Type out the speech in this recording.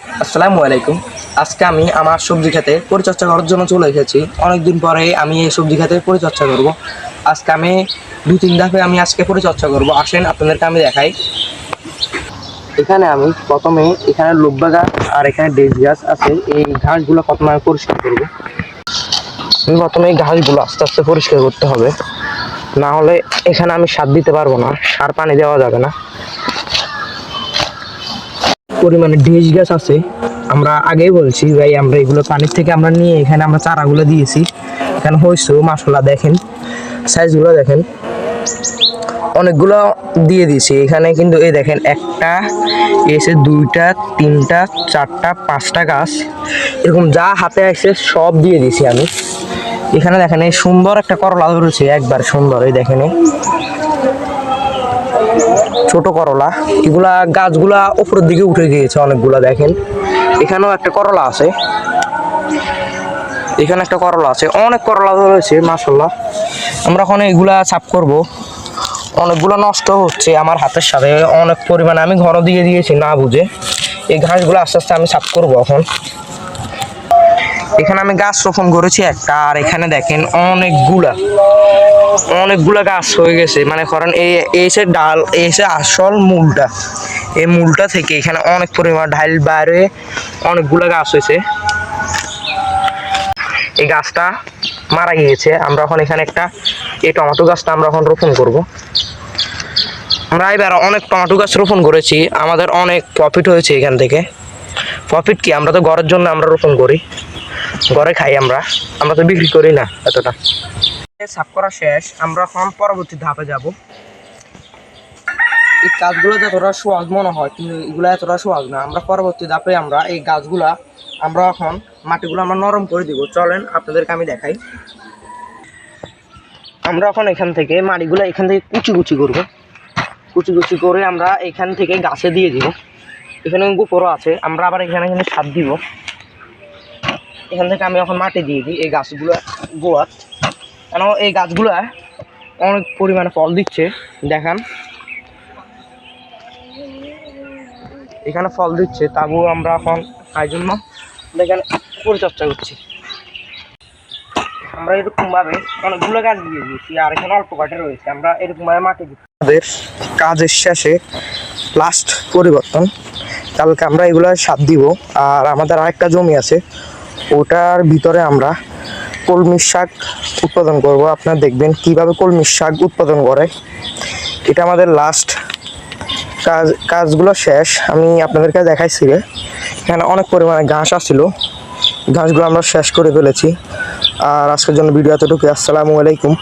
আসসালামু আলাইকুম। আজকে আমি আমার সবজি খেতে পরিচর্যা করার জন্য চলে এসেছি। অনেকদিন পরে আমি এই সবজি খেতে পরিচর্যা করব। আজকে আমি 2-3 ধাপে আজকে পরিচর্যা করব। আসেন আপনাদেরকে আমি দেখাই। এখানে আমি প্রথমে এখানে লোব্বা গাছ আর এখানে ডেজ গাছ আছে, এই ঘাসগুলো প্রথমে আমি পরিষ্কার করব। আমি প্রথমে এই ঘাসগুলো আস্তে আস্তে পরিষ্কার করতে হবে, না হলে এখানে আমি সার দিতে পারবো না, সার পানি দেওয়া যাবে না। পরিমাণে ডেজ গাছ আছে, আমরা আগেই বলছি ভাই, আমরা এগুলো পানির থেকে আমরা নিয়ে এখানে আমরা চারাগুলো দিয়েছি। এখানে হয়েছে মাশাআল্লাহ, দেখেন সাইজগুলো দেখেন, অনেকগুলো দিয়ে দিয়েছি এখানে। কিন্তু এই দেখেন, একটা এসে 2টা 3টা 4টা 5টা গাছ এরকম যা হাতে আসছে সব দিয়ে দিয়েছি আমি। এখানে দেখেন এই সুন্দর একটা করলা ধরেছে, একবার সুন্দর। এই দেখেন ছোট করলা, এগুলা গাছগুলা উপরের দিকে উঠে গিয়েছে অনেকগুলা। দেখেন এখানেও একটা করলা আছে, এখানে একটা করলা আছে, অনেক করলা ধরেছে মাশাআল্লাহ। আমরা এখন এগুলা সাফ করব। অনেকগুলো নষ্ট হচ্ছে আমার হাতের সাথে, অনেক পরিমাণে আমি ঘন দিয়ে দিয়েছি না বুঝে। এই ঘাসগুলো আস্তে আস্তে আমি সাফ করব এখন। এখানে আমি গাছ রোপণ করেছি একটা, আর এখানে দেখেন অনেকগুলা গাছ হয়ে গেছে। মানে কারণ এই এসে ডাল এসে আসল মূলটা, এই মূলটা থেকে এখানে অনেক পরিমাণ ঢাল বাইরে অনেকগুলা গাছ হয়েছে। এই গাছটা মারা গিয়েছে। আমরা এখন এখানে একটা এই টমেটো গাছটা আমরা এখন রোপণ করব। আমরা এবার অনেক টমেটো গাছ রোপণ করেছি, আমাদের অনেক প্রফিট হয়েছে এখান থেকে। প্রফিট কি, আমরা তো ঘরের জন্য আমরা রোপণ করি, ঘরে খাই, আমরা তো বিক্রি করি না এতটা। সাফ করা শেষ, আমরা এখন পরবর্তী ধাপে যাব। এই কাজগুলো যতটা সহজ মনে হয় কিন্তু এগুলো এতটা সহজ না। আমরা পরবর্তী ধাপে আমরা এই গাছগুলা আমরা এখন মাটিগুলো আমরা নরম করে দিব। চলেন আপনাদেরকে আমি দেখাই। আমরা এখন এখান থেকে মাটিগুলো এখান থেকে কুচি কুচি করবো, কুচি কুচি করে আমরা এখান থেকে গাছে দিয়ে দিব। এখানে গোবরও আছে, আমরা আবার এখানে সার দিব। এখান থেকে আমি এখন মাটি দিয়ে দিই এই গাছগুলো গোড়াত, কেন এই গাছগুলা অনেক পরিমাণে ফল দিচ্ছে। দেখান এখানে ফল দিচ্ছে, তবুও আমরা এখন তাই জন্য এখানে পরিচর্যা করছি। আমরা এরকমভাবে অনেকগুলো গাছ দিয়ে দিয়েছি, আর এখানে অল্প কাঠে রয়েছে, আমরা এরকমভাবে মাটি দিচ্ছি। আমাদের কাজের শেষে লাস্ট পরিবর্তন, কালকে আমরা এগুলো সার দিব। আর আমাদের আরেকটা জমি আছে, ওটার ভিতরে আমরা কলমির শাক উৎপাদন করব। আপনারা দেখবেন কিভাবে কলমির শাক উৎপাদন করে। এটা আমাদের লাস্ট কাজগুলো শেষ, আমি আপনাদেরকে দেখাইছি। এখানে অনেক পরিমাণে ঘাস আসছিল, ঘাসগুলো আমরা শেষ করে ফেলেছি। আর আজকের জন্য ভিডিও এতটুকু। আসসালামু আলাইকুম।